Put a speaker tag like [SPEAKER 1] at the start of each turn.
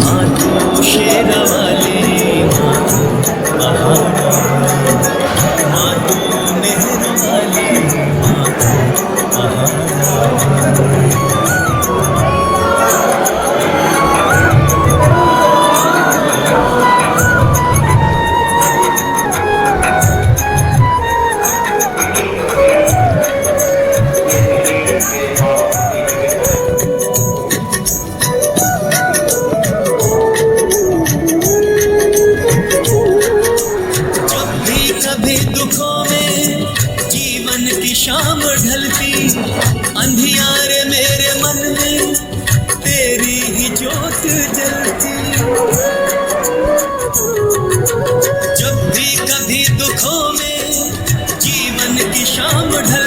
[SPEAKER 1] माँ तू शेरावाली, माँ तू पहाड़ी, माँ तू मेहर वाली, माँ तू पहाड़ी। कभी दुखों में जीवन की शाम ढलती, अंधियारे मेरे मन में तेरी ही ज्योत जलती। जब भी कभी दुखों में जीवन की शाम ढलती,